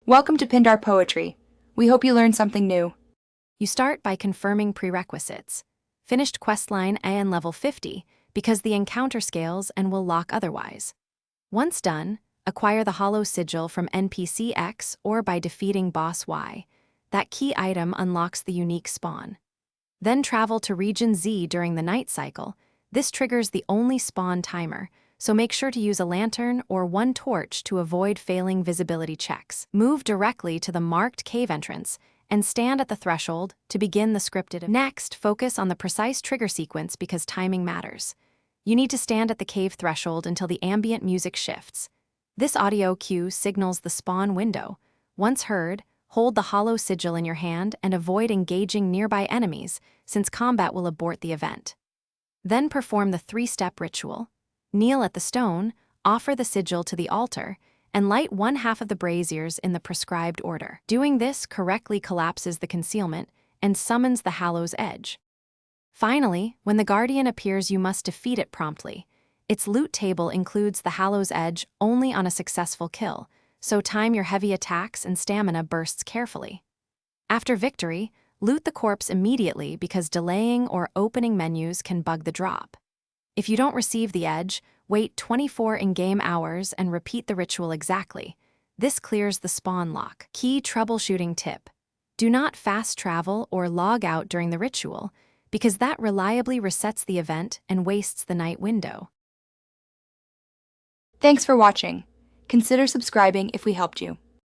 Welcome to Pindar Poetry. We hope you learned something new. You start by confirming prerequisites. Finished questline AN level 50 because the encounter scales and will lock otherwise. Once done, acquire the Hallow sigil from NPC X or by defeating boss Y. That key item unlocks the unique spawn. Then travel to region Z during the night cycle. This triggers the only spawn timer, so make sure to use a lantern or one torch to avoid failing visibility checks. Move directly to the marked cave entrance and stand at the threshold to begin the scripted event. Next, focus on the precise trigger sequence because timing matters. You need to stand at the cave threshold until the ambient music shifts. This audio cue signals the spawn window. Once heard, hold the Hallow sigil in your hand and avoid engaging nearby enemies, since combat will abort the event. Then perform the 3-step ritual. Kneel at the stone, offer the sigil to the altar, and light one half of the braziers in the prescribed order. Doing this correctly collapses the concealment and summons the Hallow's edge. Finally, when the Guardian appears, you must defeat it promptly. Its loot table includes the Hallow's edge only on a successful kill, so time your heavy attacks and stamina bursts carefully. After victory, loot the corpse immediately because delaying or opening menus can bug the drop. If you don't receive the edge, wait 24 in-game hours and repeat the ritual exactly. This clears the spawn lock. Key troubleshooting tip: do not fast travel or log out during the ritual, because that reliably resets the event and wastes the night window. Thanks for watching. Consider subscribing if we helped you.